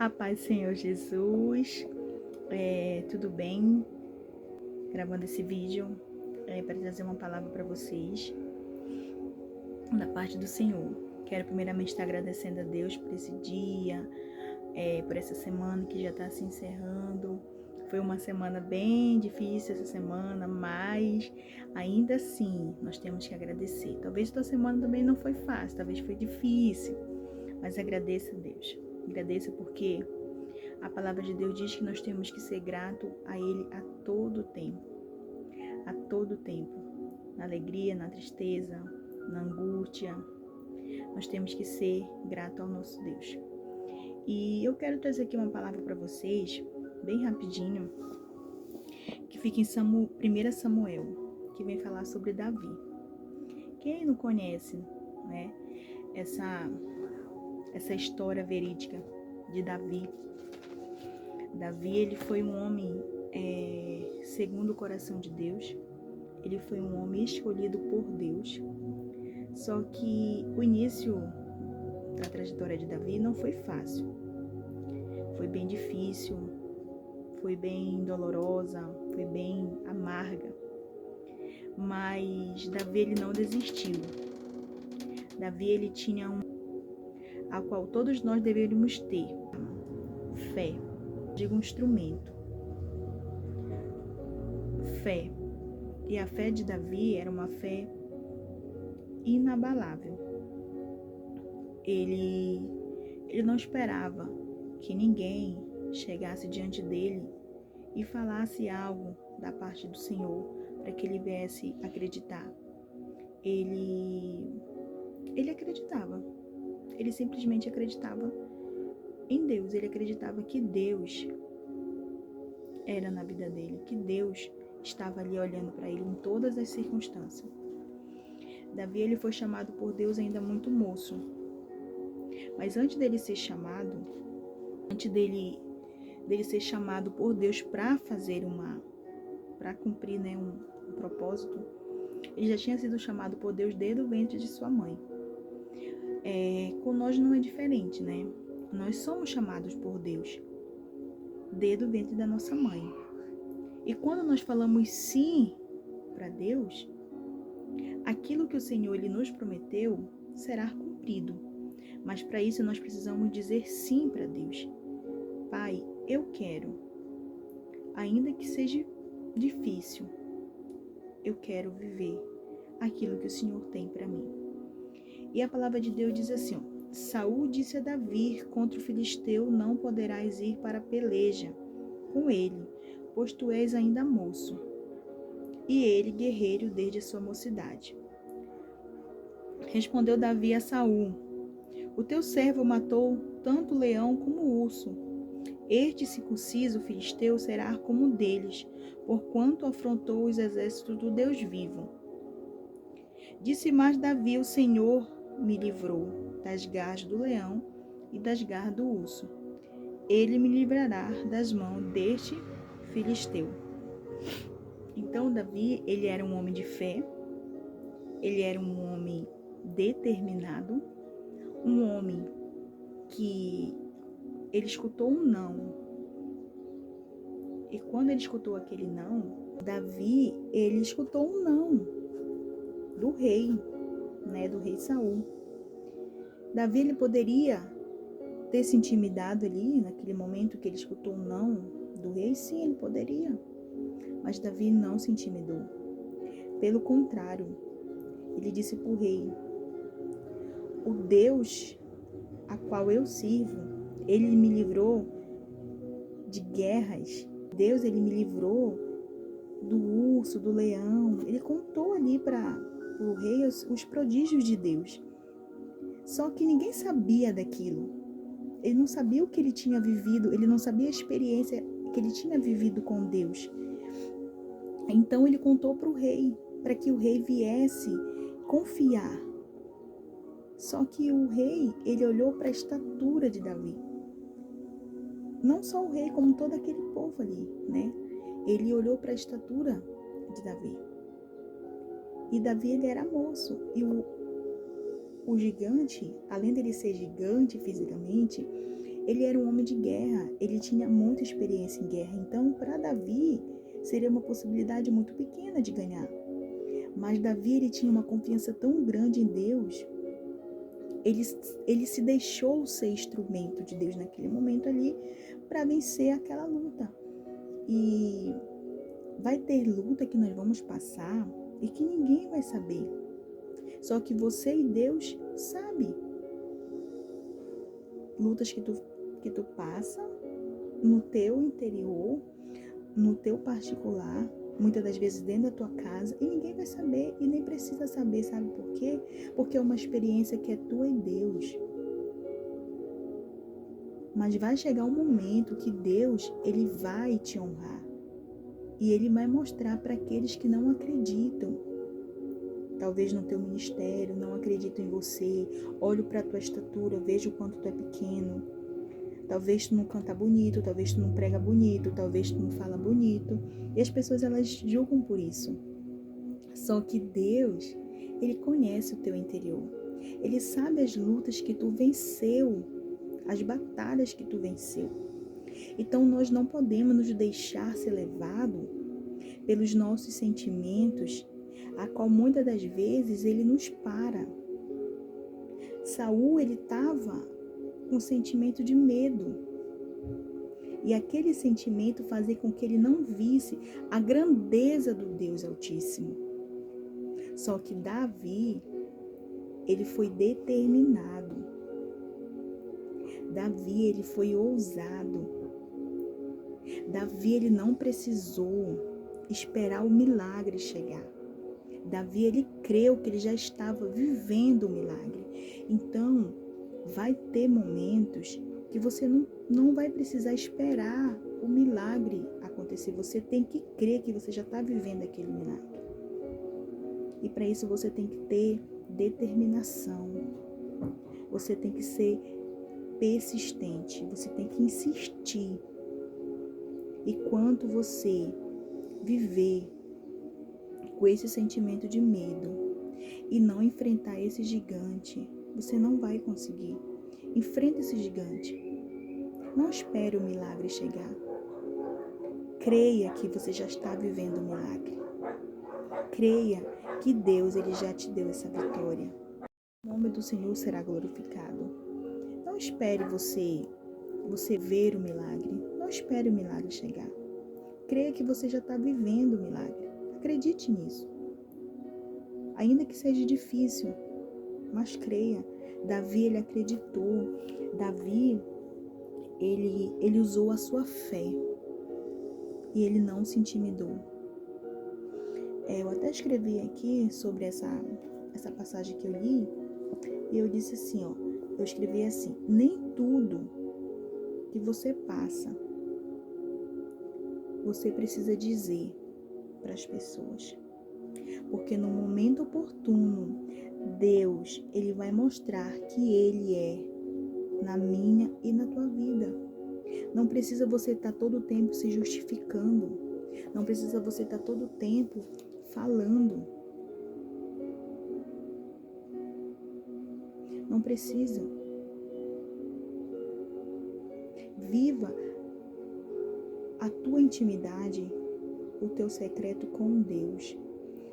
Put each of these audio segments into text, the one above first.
A paz do Senhor Jesus, tudo bem? Gravando esse vídeo para trazer uma palavra para vocês da parte do Senhor. Quero primeiramente estar agradecendo a Deus por esse dia, por essa semana que já está se encerrando. Foi uma semana bem difícil essa semana, mas ainda assim nós temos que agradecer. Talvez tua semana também não foi fácil, talvez foi difícil, mas agradeça a Deus. Agradeça porque a palavra de Deus diz que nós temos que ser grato a Ele a todo tempo. A todo tempo. Na alegria, na tristeza, na angústia. Nós temos que ser grato ao nosso Deus. E eu quero trazer aqui uma palavra para vocês, bem rapidinho, que fica em 1 Samuel, que vem falar sobre Davi. Quem não conhece, né, essa história verídica de Davi? Davi, ele foi um homem segundo o coração de Deus. Ele foi um homem escolhido por Deus. Só que o início da trajetória de Davi não foi fácil. Foi bem difícil, foi bem dolorosa, foi bem amarga. Mas Davi, ele não desistiu. Davi, ele tinha a qual todos nós deveríamos ter: fé. Digo, um instrumento. Fé. E a fé de Davi era uma fé inabalável. Ele não esperava que ninguém chegasse diante dele e falasse algo da parte do Senhor para que ele viesse acreditar. Ele acreditava. Ele simplesmente acreditava em Deus. Ele acreditava que Deus era na vida dele, que Deus estava ali olhando para ele em todas as circunstâncias. Davi, ele foi chamado por Deus ainda muito moço. Mas antes dele ser chamado, antes dele ser chamado por Deus para cumprir, né, um propósito, ele já tinha sido chamado por Deus desde o ventre de sua mãe. Com nós não é diferente, né? Nós somos chamados por Deus desde o ventre da nossa mãe. E quando nós falamos sim para Deus, aquilo que o Senhor ele nos prometeu será cumprido. Mas para isso nós precisamos dizer sim para Deus. Pai, eu quero, ainda que seja difícil, eu quero viver aquilo que o Senhor tem para mim. E a palavra de Deus diz assim: Saul disse a Davi: contra o filisteu não poderás ir para a peleja com ele, pois tu és ainda moço, e ele guerreiro desde a sua mocidade. Respondeu Davi a Saul: o teu servo matou tanto o leão como o urso. Este circunciso filisteu será como um deles, porquanto afrontou os exércitos do Deus vivo. Disse mais Davi: o Senhor me livrou das garras do leão e das garras do urso. Ele me livrará das mãos deste filisteu. Então Davi, ele era um homem de fé, ele era um homem determinado, um homem que ele escutou um não. E quando ele escutou aquele não, Davi, ele escutou um não do rei, né, do rei Saul. Davi, ele poderia ter se intimidado ali, naquele momento que ele escutou um não do rei? Sim, ele poderia. Mas Davi não se intimidou. Pelo contrário, ele disse para o rei: o Deus a qual eu sirvo, ele me livrou de guerras. Deus, ele me livrou do urso, do leão. Ele contou ali para o rei os prodígios de Deus. Só que ninguém sabia daquilo. Ele não sabia o que ele tinha vivido, ele não sabia a experiência que ele tinha vivido com Deus. Então ele contou para o rei, para que o rei viesse confiar. Só que o rei, ele olhou para a estatura de Davi. Não só o rei, como todo aquele povo ali, né? Ele olhou para a estatura de Davi. E Davi, ele era moço. E o gigante, além dele ser gigante fisicamente, Ele era um homem de guerra, ele tinha muita experiência em guerra. Então, para Davi, seria uma possibilidade muito pequena de ganhar. Mas Davi, ele tinha uma confiança tão grande em Deus, ele se deixou ser instrumento de Deus naquele momento ali para vencer aquela luta. E vai ter luta que nós vamos passar e que ninguém vai saber. Só que você e Deus sabem. Lutas que tu passa no teu interior, no teu particular, muitas das vezes dentro da tua casa, e ninguém vai saber e nem precisa saber, sabe por quê? Porque é uma experiência que é tua e Deus. Mas vai chegar um momento que Deus, ele vai te honrar. E ele vai mostrar para aqueles que não acreditam. Talvez no teu ministério, não acreditam em você. Olho para a tua estatura, vejo o quanto tu é pequeno. Talvez tu não canta bonito, talvez tu não prega bonito, talvez tu não fala bonito. E as pessoas, elas julgam por isso. Só que Deus, ele conhece o teu interior. Ele sabe as lutas que tu venceu, as batalhas que tu venceu. Então nós não podemos nos deixar ser levados pelos nossos sentimentos, a qual muitas das vezes ele nos para. Saul, ele estava com um sentimento de medo. E aquele sentimento fazia com que ele não visse a grandeza do Deus Altíssimo. Só que Davi, ele foi determinado. Davi, ele foi ousado. Davi, ele não precisou esperar o milagre chegar. Davi, ele creu que ele já estava vivendo o milagre. Então, vai ter momentos que você não vai precisar esperar o milagre acontecer. Você tem que crer que você já está vivendo aquele milagre. E para isso você tem que ter determinação. Você tem que ser persistente. Você tem que insistir. E quanto você viver com esse sentimento de medo e não enfrentar esse gigante, você não vai conseguir. Enfrenta esse gigante. Não espere o milagre chegar. Creia que você já está vivendo o milagre. Creia que Deus, ele já te deu essa vitória. O nome do Senhor será glorificado. Não espere você ver o milagre. Não espere o milagre chegar. Creia que você já está vivendo o milagre. Acredite nisso. Ainda que seja difícil, mas creia. Davi, ele acreditou. Davi, ele usou a sua fé. E ele não se intimidou. Eu até escrevi aqui sobre essa passagem que eu li. E eu disse assim, eu escrevi assim: nem tudo que você passa, você precisa dizer para as pessoas. Porque no momento oportuno, Deus, ele vai mostrar que ele é na minha e na tua vida. Não precisa você estar todo o tempo se justificando. Não precisa você estar todo o tempo falando. Não precisa. Viva a tua intimidade, o teu secreto com Deus.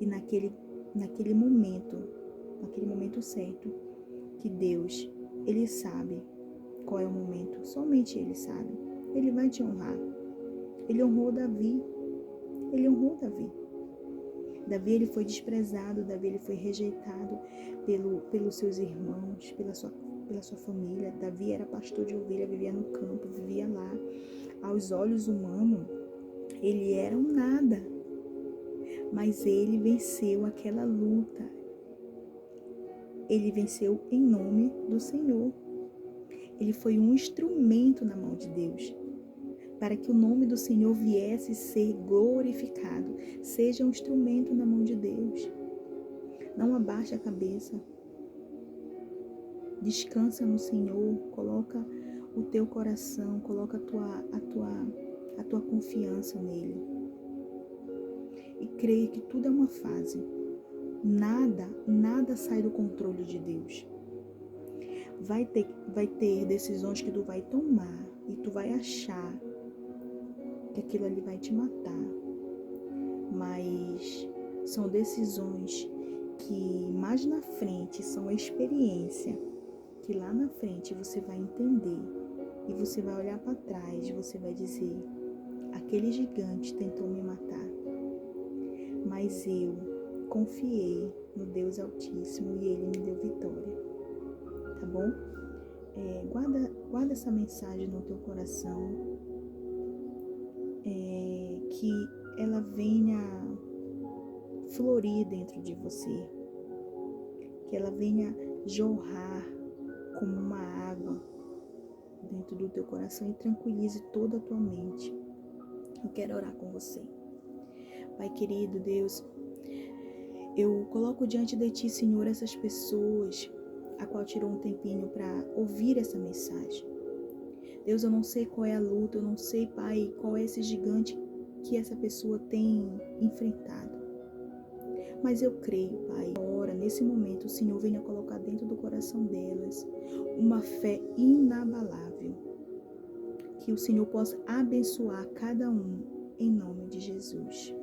E naquele momento certo, que Deus, ele sabe qual é o momento, somente ele sabe. Ele vai te honrar. Ele honrou Davi. Davi, ele foi desprezado, Davi, ele foi rejeitado pelos seus irmãos, pela sua família. Davi era pastor de ovelha, vivia no campo, vivia lá. Aos olhos humanos, ele era um nada. Mas ele venceu aquela luta. Ele venceu em nome do Senhor. Ele foi um instrumento na mão de Deus, para que o nome do Senhor viesse ser glorificado. Seja um instrumento na mão de Deus. Não abaixe a cabeça. Descansa no Senhor. Coloca o teu coração, coloca a tua confiança nele. E creia que tudo é uma fase. Nada sai do controle de Deus. vai ter decisões que tu vai tomar e tu vai achar que aquilo ali vai te matar. Mas são decisões que mais na frente são experiência, que lá na frente você vai entender e você vai olhar para trás e você vai dizer: aquele gigante tentou me matar, mas eu confiei no Deus Altíssimo e Ele me deu vitória. Tá bom? Guarda essa mensagem no teu coração, que ela venha florir dentro de você, que ela venha jorrar como uma água dentro do teu coração e tranquilize toda a tua mente. Eu quero orar com você. Pai querido, Deus, eu coloco diante de Ti, Senhor, essas pessoas a qual tirou um tempinho para ouvir essa mensagem. Deus, eu não sei qual é a luta, eu não sei, Pai, qual é esse gigante que essa pessoa tem enfrentado. Mas eu creio, Pai, agora, nesse momento, o Senhor venha colocar dentro do coração delas uma fé inabalável. Que o Senhor possa abençoar cada um, em nome de Jesus.